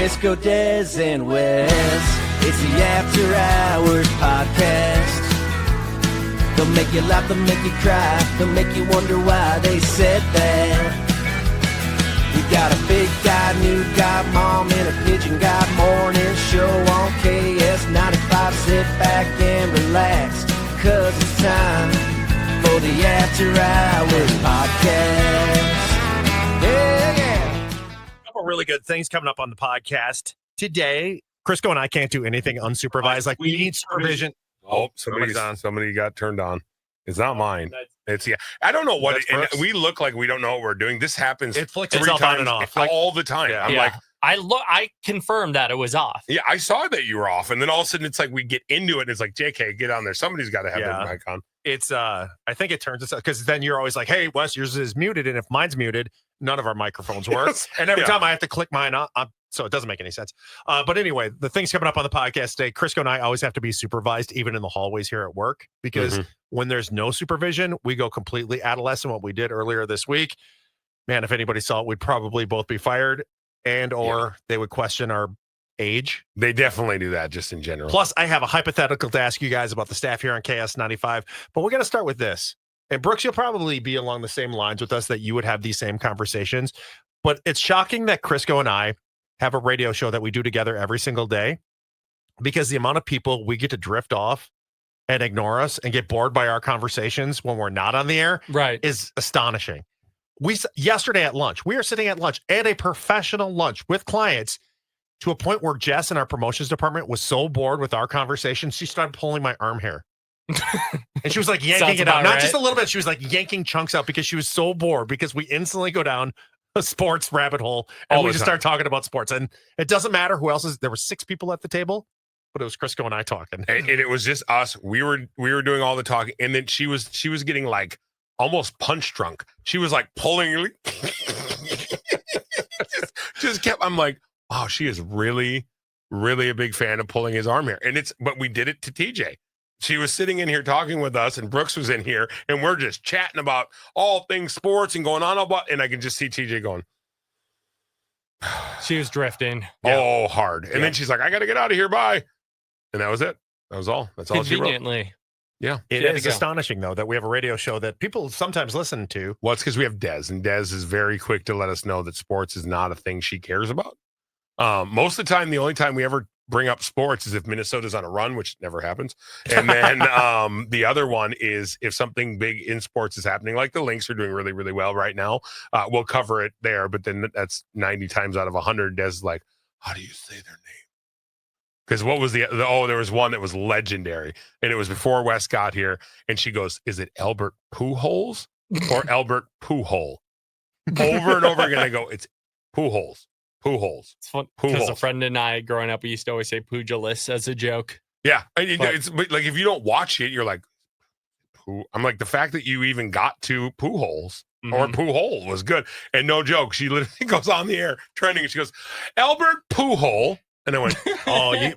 Crisco, Des, and Wes. It's the After Hours Podcast. They'll make you laugh, they'll make you cry, they'll make you wonder why they said that. We got a big guy, new guy, mom, and a pigeon guy morning show on KS95. Sit back and relax, cause it's time for the After Hours Podcast. Yeah. A couple really good things coming up on the podcast today. Crisco and I can't do anything unsupervised. Like, we need supervision. Oh, somebody got turned on. It's not mine. It's I don't know what it, and we look like we don't know what we're doing. This happens. It flicks 3 itself times on and off all the time. Yeah. I'm like, I confirmed that it was off. yeah, I saw that you were off, and then all of a sudden it's like we get into it, and it's like, JK, get on there. Somebody's got to have their mic on. It's I think it turns itself, because then you're always like, hey, Wes, yours is muted, and if mine's muted, none of our microphones work. Yes. And every time I have to click mine on, so it doesn't make any sense. But anyway, the things coming up on the podcast today, Crisco and I always have to be supervised, even in the hallways here at work, because when there's no supervision, we go completely adolescent. What we did earlier this week, man, if anybody saw it, we'd probably both be fired, or they would question our age. They definitely do that just in general. Plus, I have a hypothetical to ask you guys about the staff here on KS95, but we're going to start with this. And Brooks, you'll probably be along the same lines with us, that you would have these same conversations. But it's shocking that Crisco and I have a radio show that we do together every single day, because the amount of people we get to drift off and ignore us and get bored by our conversations when we're not on the air is astonishing. Yesterday at lunch, we were sitting at lunch at a professional lunch with clients, to a point where Jess in our promotions department was so bored with our conversation, she started pulling my arm hair. And she was like yanking it out. Not just a little bit. She was like yanking chunks out, because she was so bored, because we instantly go down a sports rabbit hole and we just start talking about sports. And it doesn't matter who else is there. Were 6 people at the table, but it was Crisco and I talking. And it was just us. We were doing all the talking, and then she was getting like almost punch drunk. She was like pulling just kept, I'm like, wow, she is really, really a big fan of pulling his arm hair. But we did it to TJ. She was sitting in here talking with us, and Brooks was in here, and we're just chatting about all things sports and going on about, and I can just see TJ going. She was drifting. Oh, hard. And then she's like, I got to get out of here. Bye. And that was it. That was all. That's all she wrote. Conveniently. Yeah. It is astonishing, though, that we have a radio show that people sometimes listen to. Well, it's because we have Des, and Des is very quick to let us know that sports is not a thing she cares about. Most of the time, the only time we ever bring up sports is if Minnesota's on a run, which never happens. And then the other one is if something big in sports is happening, like the Lynx are doing really, really well right now. We'll cover it there, but then that's 90 times out of 100. Des is like, how do you say their name? Because what was there was one that was legendary, and it was before Wes got here, and she goes, is it Albert Pujols or Albert Pujol? Over and over again, I go, it's Pujols. Pujols. It's fun because a friend and I, growing up, we used to always say Pujolis as a joke. Yeah, it's like if you don't watch it, you're like, I'm like, the fact that you even got to Pujols or Pujol was good. And no joke, she literally goes on the air trending, and she goes, Albert Pujol, and I went,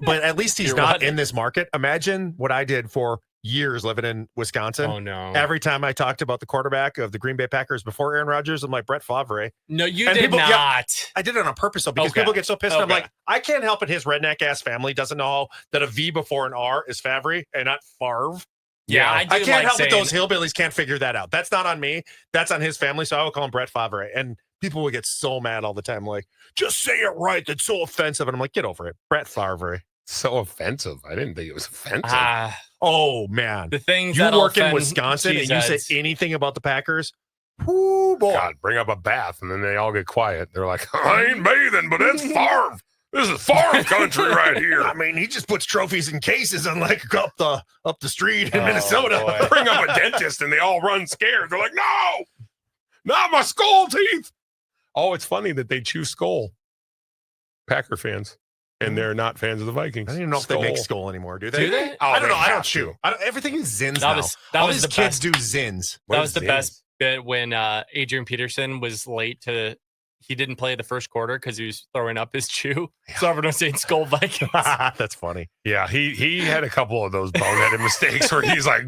but at least he's not in this market. Imagine what I did for years living in Wisconsin. Oh no! Every time I talked about the quarterback of the Green Bay Packers before Aaron Rodgers, I'm like, Brett Favre. No, you did not. Yeah, I did it on purpose, though, because people get so pissed. I'm like, I can't help it. His redneck ass family doesn't know that a V before an R is Favre and not Favre. Yeah, I can't help it. Those hillbillies can't figure that out. That's not on me. That's on his family. So I will call him Brett Favre. And people would get so mad all the time, like, just say it right. That's so offensive. And I'm like, get over it, Brett Favre. So offensive. I didn't think it was offensive. Oh man, the things you work in Wisconsin and you say anything about the Packers, whoo boy, God, bring up a bath and then they all get quiet. They're like, I ain't bathing, but it's Favre. This is Favre country right here. I mean, he just puts trophies in cases and like up the street in Minnesota. Boy. Bring up a dentist and they all run scared. They're like, no, not my skull teeth. Oh, it's funny that they choose Skull. Packer fans. And they're not fans of the Vikings. I don't even know if they make Skull anymore, do they? Do they? I don't know. I don't chew. Everything is Zins now. All these kids do Zins. That was the best bit when Adrian Peterson was late to he didn't play the first quarter because he was throwing up his chew. So everyone was saying Skull Vikings. That's funny. Yeah, he had a couple of those boneheaded mistakes where he's like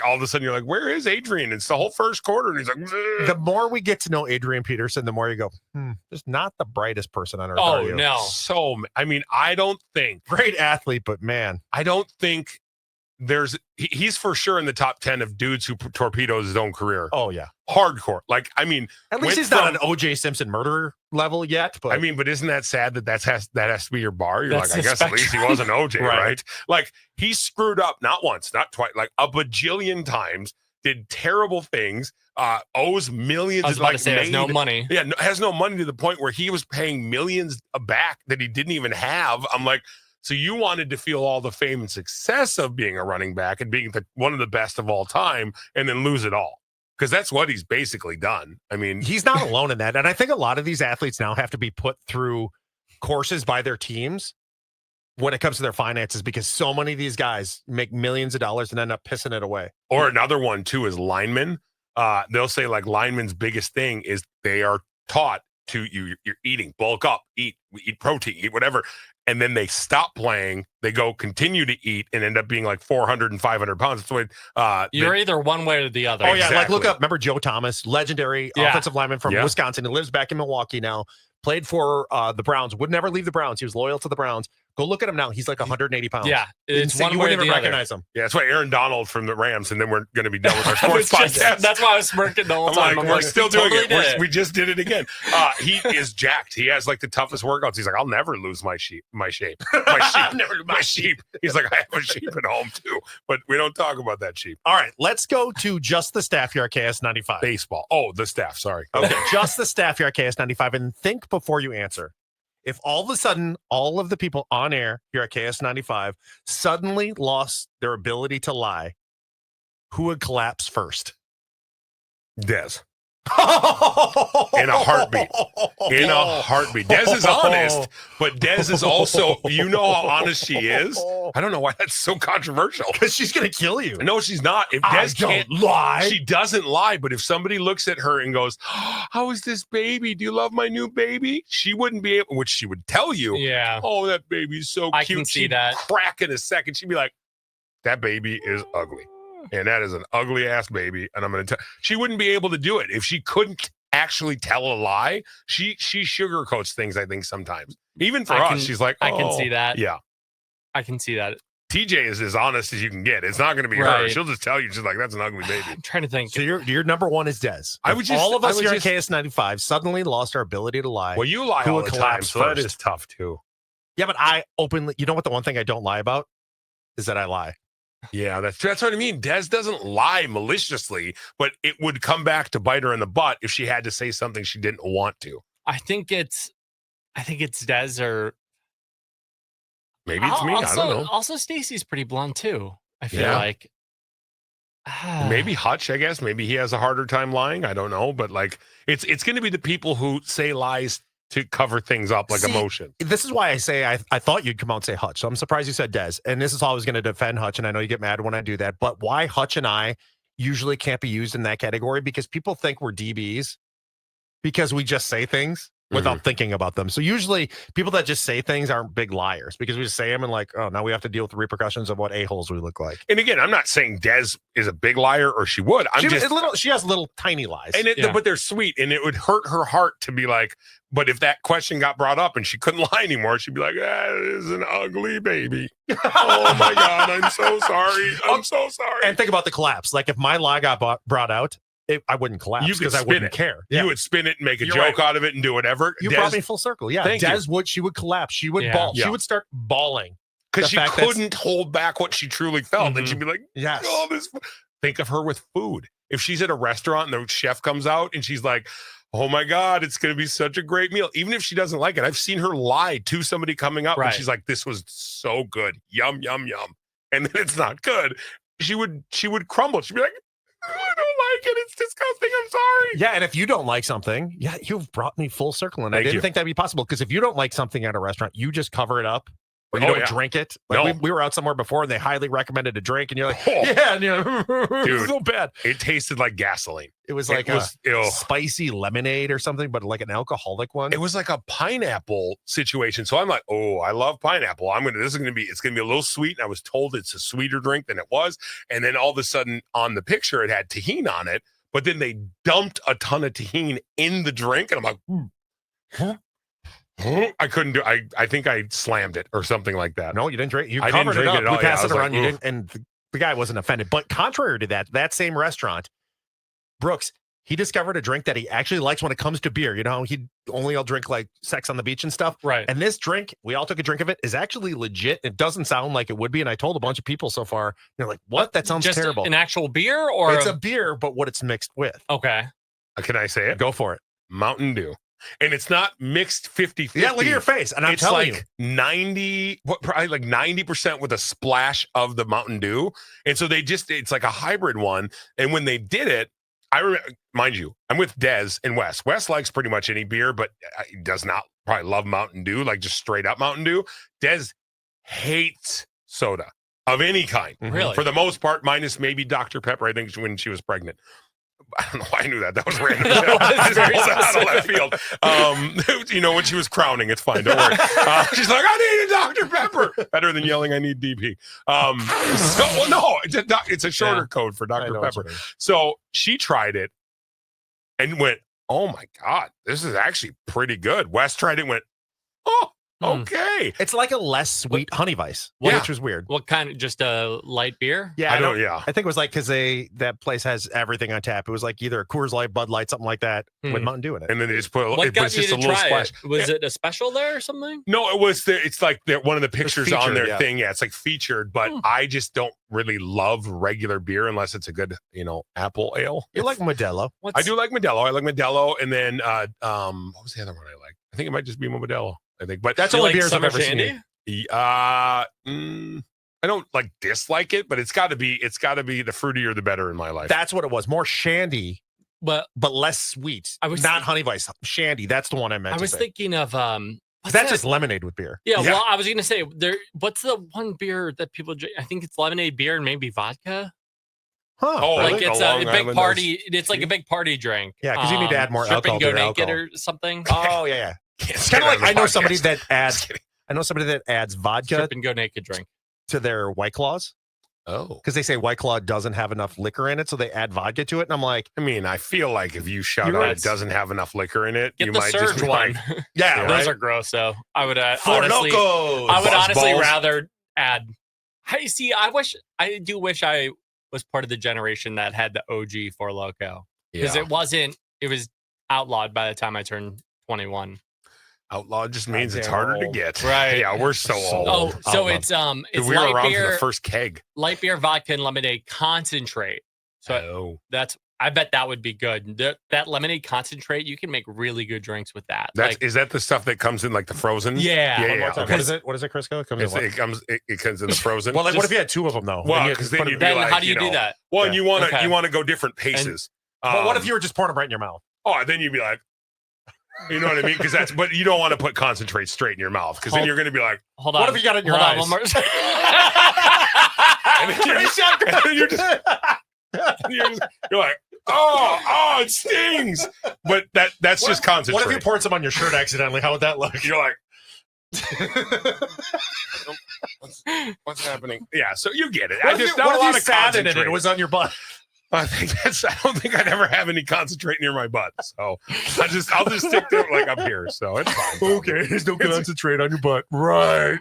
all of a sudden you're like, where is Adrian? It's the whole first quarter, and he's like, "Ugh." The more we get to know Adrian Peterson, the more you go, just not the brightest person on earth. Oh, are you? no. So I mean, I don't think Great athlete, but man, I don't think he's for sure in the top 10 of dudes who torpedoes his own career. oh yeah. Hardcore. Like, I mean, At least went he's not from- an O.J. Simpson murderer level yet. But I mean, but isn't that sad that has to be your bar? You're That's like, I the guess at least he wasn't OJ, Right. right? Like, he screwed up not once, not twice, like a bajillion times, did terrible things, owes millions. I was about to say, there's no money. Yeah, has no money to the point where he was paying millions back that he didn't even have. I'm like, so you wanted to feel all the fame and success of being a running back and being one of the best of all time and then lose it all. Because that's what he's basically done. I mean, he's not alone in that. And I think a lot of these athletes now have to be put through courses by their teams when it comes to their finances, because so many of these guys make millions of dollars and end up pissing it away. or another one too is linemen. They'll say like linemen's biggest thing is they are taught to you're eating, bulk up, eat protein, eat whatever. And then they stop playing, they go continue to eat and end up being like 400 and 500 pounds. That's what You're either one way or the other. Oh, yeah. Like, look Exactly. up, remember Joe Thomas, legendary Yeah. offensive lineman from Yeah. Wisconsin, who lives back in Milwaukee now, played for the Browns, would never leave the Browns. He was loyal to the Browns. Go look at him now. He's like 180 pounds. Yeah, it's Insane. one You way or wouldn't the even other. recognize him. Yeah, that's why Aaron Donald from the Rams, and then we're going to be done with our I was sports just- podcast. that's why I was smirking the whole I'm time. like, I'm we're like, still we doing totally it. did We just did it again. He is jacked. He has like the toughest workouts. He's like, I'll never lose my shape. My sheep. My sheep. He's like, I have a sheep at home too, but we don't talk about that sheep. All right, let's go to just the staff here at KS95. Baseball. Oh, the staff. Sorry. Okay, just the staff here at KS95, and think before you answer. If all of a sudden all of the people on air here at KS95 suddenly lost their ability to lie, who would collapse first? Dez. In a heartbeat. In a heartbeat. Dez is honest, but Dez is also, you know how honest she is. I don't know why that's so controversial. Because she's going to kill you. No, she's not. If I Dez don't can't lie. she doesn't lie. But if somebody looks at her and goes, how is this baby? Do you love my new baby? She wouldn't be able, which she would tell you. Yeah. Oh, that baby's so I cute. can see She'd that. crack in a second. She'd be like, that baby is ugly. And that is an ugly ass baby. And I'm going to tell, she wouldn't be able to do it. If she couldn't actually tell a lie, she sugarcoats things, I think, sometimes. Even for us, she's like, I can "Oh." see that. Yeah. I can see that. TJ is as honest as you can get. It's not going to be her. Right. She'll just tell you, she's like, that's an ugly baby. I'm trying to think. So your number one is Dez. I If would just- all of I us would here just- at KS95 suddenly lost our ability to lie. Well, you lie Who all would the time, collapse so that first? is tough too. Yeah, but I openly, you know what the one thing I don't lie about is that I lie. Yeah, that's what I mean. Des doesn't lie maliciously, but it would come back to bite her in the butt if she had to say something she didn't want to. I think it's Dez or Maybe it's me. Also, I don't know. Also, Stacy's pretty blunt too. I feel Yeah. like Maybe Hutch, I guess. Maybe he has a harder time lying. I don't know. But like it's going to be the people who say lies to cover things up like See, emotion. This is why I say I thought you'd come out and say Hutch. So I'm surprised you said Dez. And this is how I was going to defend Hutch. And I know you get mad when I do that. But why Hutch and I usually can't be used in that category, because people think we're DBs because we just say things without thinking about them. So usually people that just say things aren't big liars, because we just say them and like, oh, now we have to deal with the repercussions of what a-holes we look like. And again, I'm not saying Des is a big liar or she would. She has little tiny lies. But they're sweet, and it would hurt her heart to be like, but if that question got brought up and she couldn't lie anymore, she'd be like, that is an ugly baby. Oh my God, I'm so sorry. I'm so sorry. And think about the collapse. Like if my lie got brought out, I wouldn't collapse You could because I spin wouldn't it. care. You would spin it and make a You're joke right. out of it and do whatever. You Des- brought me full circle. Yeah. Thank Des she would collapse. She would bawl. Yeah. She would start bawling. because the she fact that's- couldn't hold back what she truly felt. And she'd be like, Yes. oh, this. Think of her with food. If she's at a restaurant and the chef comes out and she's like, oh my God, it's going to be such a great meal. Even if she doesn't like it, I've seen her lie to somebody coming up and Right. she's like, this was so good. Yum, yum, yum. And then it's not good. She would crumble. She'd be like, I don't like it. It's disgusting. I'm sorry. Yeah, and if you don't like something, you've brought me full circle. And I Thank didn't you. think that'd be possible, because if you don't like something at a restaurant, you just cover it up where you Oh, don't yeah. drink it. Like No. we were out somewhere before and they highly recommended a drink, and you're like, Oh. yeah, and you're like, Dude. so bad. It tasted like gasoline. It was like ew. spicy lemonade or something, but like an alcoholic one. It was like a pineapple situation. So I'm like, oh, I love pineapple. It's gonna be a little sweet. And I was told it's a sweeter drink than it was. And then all of a sudden on the picture, it had tahini on it, but then they dumped a ton of tahini in the drink. And I'm like, I couldn't do I think I slammed it or something like that. No, you didn't drink. You I didn't covered drink it up. it at all. We passed Yeah, it I was around. like, You didn't, and the guy wasn't offended. But contrary to that same restaurant, Brooks, he discovered a drink that he actually likes when it comes to beer. You know, I'll drink like Sex on the Beach and stuff. Right. And this drink, we all took a drink of it, is actually legit. It doesn't sound like it would be. And I told a bunch of people so far, they're like, what? That sounds Just terrible. an actual beer or It's a beer, but what it's mixed with. okay. Can I say it? Go for it. Mountain Dew. And it's not mixed 50-50. Yeah, look at your face. And I'm it's telling like you. probably like 90% with a splash of the Mountain Dew. And so it's like a hybrid one. And when they did it, I remember, mind you, I'm with Des and Wes. Wes likes pretty much any beer, but he does not probably love Mountain Dew, like just straight up Mountain Dew. Des hates soda of any kind. Really? For the most part, minus maybe Dr. Pepper, I think when she was pregnant. I don't know why I knew that. That was random. That was I just very pulled that out of left field. When she was crowning, it's fine. Don't worry. She's like, I need a Dr. Pepper. Better than yelling, I need DP. It's a shorter code for Dr. Pepper. So she tried it and went, oh my God, this is actually pretty good. Wes tried it and went, oh, okay. It's like a less sweet honey vice, Yeah. which was weird. What kind of just a light beer? Yeah, Yeah. I think it was like because that place has everything on tap. It was like either a Coors Light, Bud Light, something like that with Mountain Dew in it. And then they just put What it, got it's you just to a little try splash. it? Was it a special there or something? No, it's like one of the pictures on featured, their yeah. thing. Yeah, it's like featured, but I just don't really love regular beer unless it's a good, apple ale. You like Modelo? I do like Modelo. I like Modelo. And then what was the other one I like? I think it might just be Modelo. I think, but That's You only like beers I've Summer ever Shandy? seen. I don't like dislike it, but it's got to be the fruitier the better in my life. That's what it was. More shandy, But but less sweet. I was not honey vice. Shandy. That's the one I meant. I was to say. thinking of what's That's that? just lemonade with beer. Yeah, Yeah. well, I was gonna say what's the one beer that people drink? I think it's lemonade beer and maybe vodka. Huh? Oh, Like really? it's A Long a big Island party. It's like a big party drink. Yeah, because you need to add more Strip alcohol and to go your naked alcohol. or something. Oh yeah. It's kind of like I know somebody that adds vodka Strip and go naked drink. to their White Claws Oh, because they say White Claw doesn't have enough liquor in it, so they add vodka to it. And I'm like, I mean, I feel like if you shout You're out right. it doesn't have enough liquor in it, Get you the might surge just be one. like, yeah, Yeah, Those right. are gross, though. I would Four honestly, Locos. I would honestly Buzzballs. rather add. Hey, see, I do wish I was part of the generation that had the OG Four Loco because Yeah. it was outlawed by the time I turned 21. Outlaw just means it's Goddamn harder to old. get. Right. Yeah, we're so old. Oh, so outlawed. it's we were light around for beer, the first keg. light beer, vodka, and lemonade concentrate. So I bet that would be good. That lemonade concentrate, you can make really good drinks with that. Is that the stuff that comes in like the frozen? Yeah. Yeah, One yeah. more time. Okay. What is it, Crisco? It comes in what? It comes in the frozen. Well, like, what Just- if you had two of them though? Well, And you 'cause put then it- you'd be Then like, how do you do know, that? Well, and you want to Okay. go different paces. but what if you were just pouring them right in your mouth? Oh, then you'd be like, you know what I mean? Because but you don't want to put concentrate straight in your mouth because then Hold- you're going to be like, Hold on. What if you got it in your Hold eyes? on, one more. and then you're like, oh, it stings. But that's just concentrate. What if you poured some on your shirt accidentally? How would that look? You're like, what's happening? Yeah, so you get it. What if not a lot of sat in it and concentrate. it was on your butt? I don't think I'd ever have any concentrate near my butt. So I'll just stick to it like up here. So it's fine. Okay, there's no It's- concentrate on your butt. Right.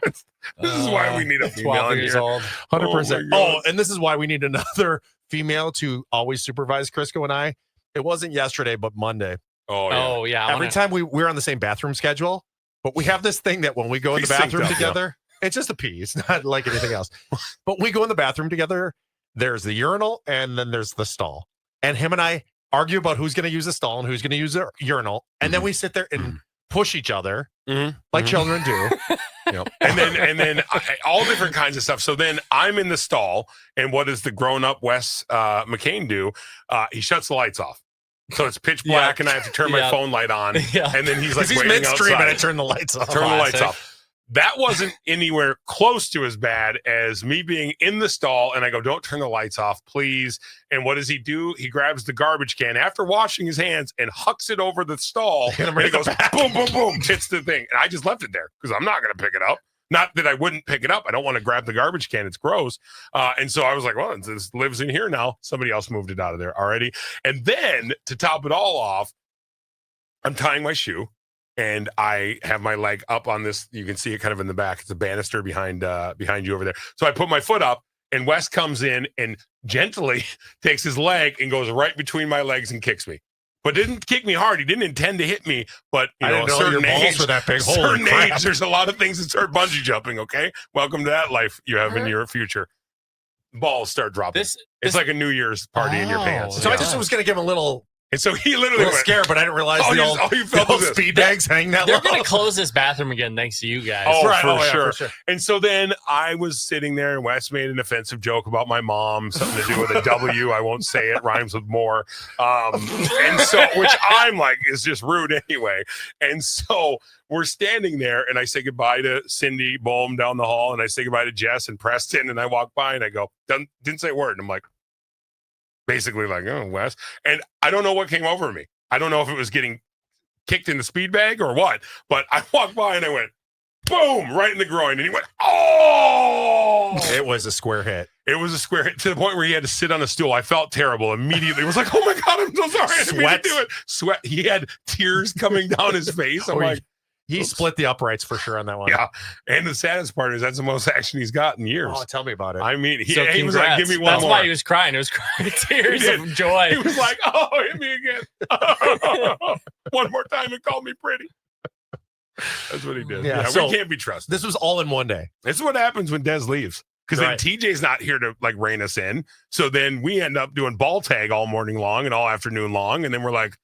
This is why we need a female 12 in years here. old. 100%. my God. Oh, and this is why we need another female to always supervise Crisco and I. It wasn't yesterday, but Monday. Oh, yeah. Oh, yeah. I Every wanna- time we're on the same bathroom schedule, but we have this thing that when we go in We the synced bathroom up, yeah. together, it's just a pee. It's not like anything else. But we go in the bathroom together, there's the urinal and then there's the stall. And him and I argue about who's going to use the stall and who's going to use the urinal. And then we sit there and push each other like children do. Yep. And then all different kinds of stuff. So then I'm in the stall, and what does the grown-up Wes McCain do? He shuts the lights off. So it's pitch black, and I have to turn my Yeah. phone light on. Yeah. And then he's like Because he's waiting midstream outside. and I turn the lights off. Turn the lights Classic. off. That wasn't anywhere close to as bad as me being in the stall and I go, don't turn the lights off, please. And what does he do? He grabs the garbage can after washing his hands and hucks it over the stall. And it goes boom, boom, boom, hits the thing. And I just left it there because I'm not going to pick it up. Not that I wouldn't pick it up. I don't want to grab the garbage can. It's gross. And so I was like, well, this lives in here now. Somebody else moved it out of there already. And then to top it all off, I'm tying my shoe. And I have my leg up on this. You can see it kind of in the back. It's a banister behind you over there. So I put my foot up, and Wes comes in and gently takes his leg and goes right between my legs and kicks me. But didn't kick me hard. He didn't intend to hit me. But you know, certain age, certain age, there's a lot of things that start bungee jumping. Okay, welcome to that life you have in your future. Balls start dropping. It's like a New Year's party in your pants. So I just was going to give him a little. And so he literally went scared, but I didn't realize the old speed bags hang that low. They're going to close this bathroom again thanks to you guys. Oh, for sure. And so then I was sitting there, and Wes made an offensive joke about my mom, something to do with a W. I won't say it, rhymes with more. And so, which I'm like, is just rude anyway. And so we're standing there, and I say goodbye to Cindy Bohm down the hall, and I say goodbye to Jess and Preston, and I walk by, and I go, didn't say a word. And I'm like, basically like, oh, Wes. And I don't know what came over me. I don't know if it was getting kicked in the speed bag or what, but I walked by and I went, boom, right in the groin. And he went, oh! It was a square hit. It was a square hit to the point where he had to sit on a stool. I felt terrible immediately. It was like, oh my God, I'm so sorry. I didn't mean to do it. Sweat. He had tears coming down his face. I'm like, he split the uprights for sure on that one. Yeah. And the saddest part is that's the most action he's got in years. Oh, tell me about it. I mean, he was like, give me one more. That's why he was crying. It was crying tears of joy. He was like, oh, hit me again. One more time and call me pretty. That's what he did. Yeah, so we can't be trusted. This was all in one day. This is what happens when Des leaves. Because then TJ's not here to like rein us in. So then we end up doing ball tag all morning long and all afternoon long. And then we're like,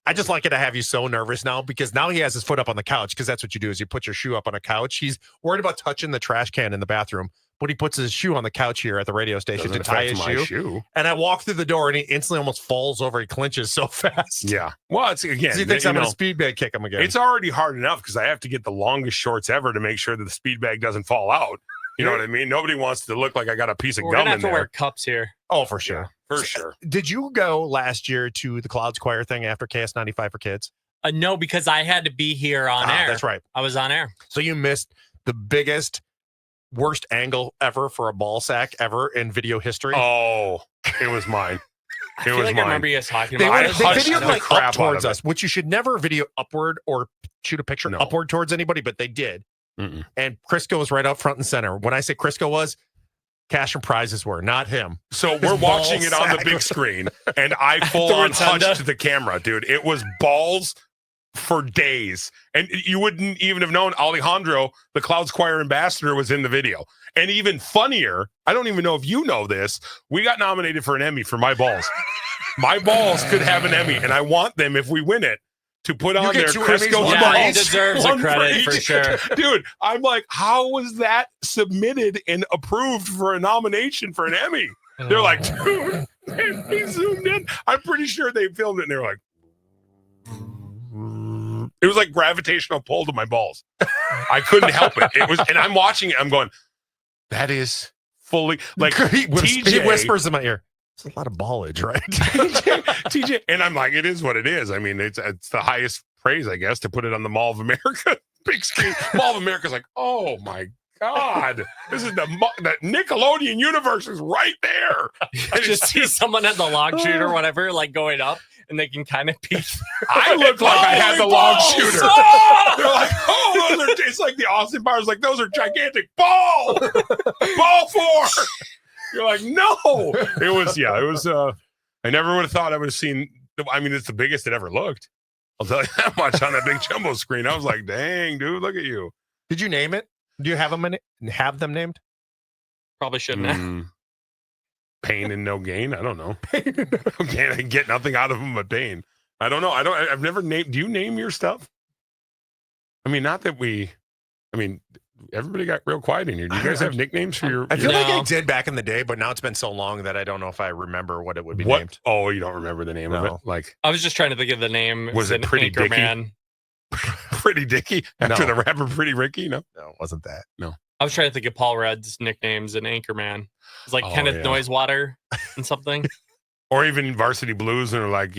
I just like it to have you so nervous now because now he has his foot up on the couch because that's what you do is you put your shoe up on a couch. He's worried about touching the trash can in the bathroom, but he puts his shoe on the couch here at the radio station to tie his shoe. And I walk through the door and he instantly almost falls over. He clinches so fast. Yeah. Well, it's again, he thinks I'm going to speed bag kick him again. It's already hard enough because I have to get the longest shorts ever to make sure that the speed bag doesn't fall out. You know what I mean? Nobody wants to look like I got a piece of gum in there. We're going to have to wear cups here. Oh, for sure. Yeah, for sure. Did you go last year to the Clouds Choir thing after KS95 for Kids? No, because I had to be here on air. That's right. I was on air. So you missed the biggest, worst angle ever for a ball sack ever in video history. Oh, it was mine. I remember you guys talking they about it. They videoed like up towards us, which you should never video upward or shoot a picture upward towards anybody, but they did. Mm-mm. And Crisco was right up front and center. When I say Crisco was, cash and prizes were, not him. So we're watching it on the big screen, and I full on touched the camera, dude. It was balls for days. And you wouldn't even have known Alejandro, the Clouds Choir ambassador, was in the video. And even funnier, I don't even know if you know this, we got nominated for an Emmy for my balls. My balls could have an Emmy, and I want them, if we win it, to put on their Crisco balls. Yeah, he deserves a credit for sure. Dude, I'm like, how was that submitted and approved for a nomination for an Emmy? They're like, dude, he zoomed in. I'm pretty sure they filmed it and they're like, it was like gravitational pull to my balls. I couldn't help it. It was, and I'm watching it. I'm going, that is fully like TJ. He whispers in my ear. It's a lot of ballage, right? TJ, and I'm like, it is what it is. I mean, it's the highest praise, I guess, to put it on the Mall of America big screen. Mall of America's like, oh my God, this is the Nickelodeon universe is right there. I just see someone at the log shooter or whatever, like going up, and they can kind of peek. I look like I had the log shooter. They're like, oh, it's like the Austin Bars, like those are gigantic ball 4. You're like, no. It was, I never would have thought I would have seen, I mean, it's the biggest it ever looked. I'll tell you that much on that big jumbo screen. I was like, dang, dude, look at you. Did you name it? Do you have them named? Probably shouldn't have. Pain and no gain? I don't know. I get nothing out of them but pain. I don't know. I've never named, do you name your stuff? I mean, not that everybody got real quiet in here. Do you guys have nicknames for your? I feel like I did back in the day, but now it's been so long that I don't know if I remember what it would be named. Oh, you don't remember the name of it? Like, I was just trying to think of the name. Was it Pretty Dicky? Man. Pretty Dicky after the rapper Pretty Ricky. No, it wasn't that. No. I was trying to think of Paul Rudd's nicknames in Anchorman. It's like Kenneth Noisewater and something. Or even Varsity Blues, and like,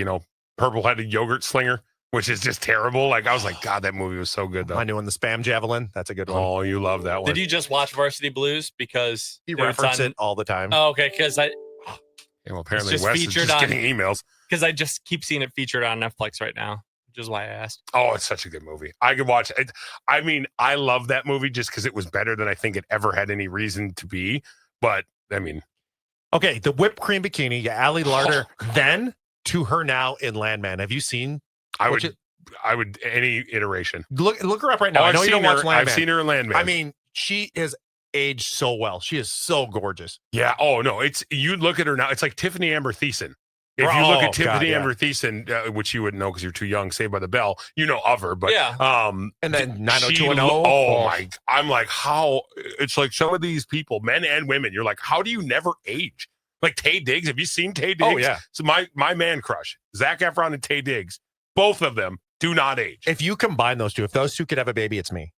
purple-headed yogurt slinger, which is just terrible. Like, I was like, God, that movie was so good, though. My new one, the Spam Javelin. That's a good one. Oh, you love that one. Did you just watch Varsity Blues? Because you reference it all the time. Oh, okay. Because well, apparently Wes is just getting emails. Because I just keep seeing it featured on Netflix right now, which is why I asked. Oh, it's such a good movie. I could watch it. I mean, I love that movie just because it was better than I think it ever had any reason to be. But, I mean. Okay, the whipped cream bikini, Ali Larder, then to her now in Landman. Have you seen? I would any iteration. Look her up right now. I know you don't watch Landman. I've seen her in Landman. I mean, she is aged so well. She is so gorgeous. Yeah. Oh no, you look at her now. It's like Tiffany Amber Thiessen. If you look at Tiffany Amber Thiessen, which you wouldn't know because you're too young, Saved by the Bell, you know of her, but and then 90210. Oh my! I'm like, how? It's like some of these people, men and women. You're like, how do you never age? Like Tay Diggs. Have you seen Tay Diggs? Oh yeah. So my man crush, Zac Efron and Tay Diggs, both of them do not age. If you combine those two, if those two could have a baby, it's me.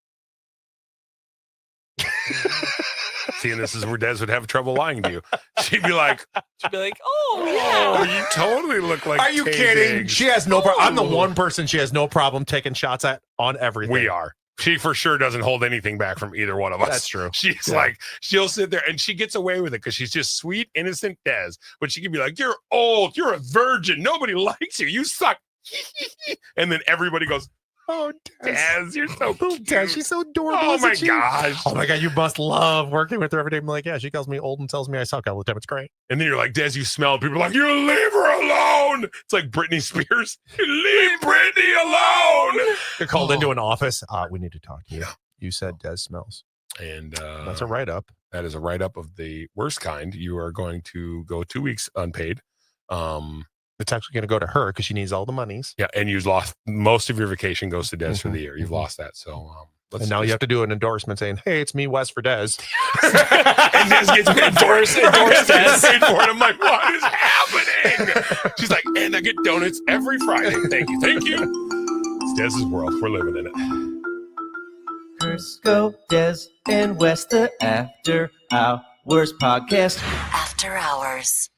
See, and this is where Des would have trouble lying to you. She'd be like, oh yeah, you totally look like. Are you kidding? Diggs. She has no problem. I'm the one person she has no problem taking shots at on everything. We are. She for sure doesn't hold anything back from either one of us. That's true. She's like, she'll sit there and she gets away with it because she's just sweet, innocent Des. But she can be like, you're old, you're a virgin, nobody likes you, you suck. And then everybody goes, oh, Des, you're so cute. Des, she's so adorable. Oh my gosh. Oh my God, you must love working with her every day. I'm like, yeah, she calls me old and tells me I suck all the time. It's great. And then you're like, Des, you smell. People are like, you leave her alone. It's like Britney Spears. You leave Britney alone. You're called into an office. We need to talk to you. You said Des smells. And that's a write-up. That is a write-up of the worst kind. You are going to go 2 weeks unpaid. It's actually going to go to her because she needs all the monies. Yeah, and you've lost most of your vacation goes to Des for the year. You've lost that. So and now you have to do an endorsement saying, hey, it's me, Wes, for Des. And Des gets endorse Des. Paid for it. I'm like, what is happening? She's like, and I get donuts every Friday. Thank you. Thank you. It's Des's world. We're living in it. Crisco, Des, and Wes, the After Hours podcast. After Hours.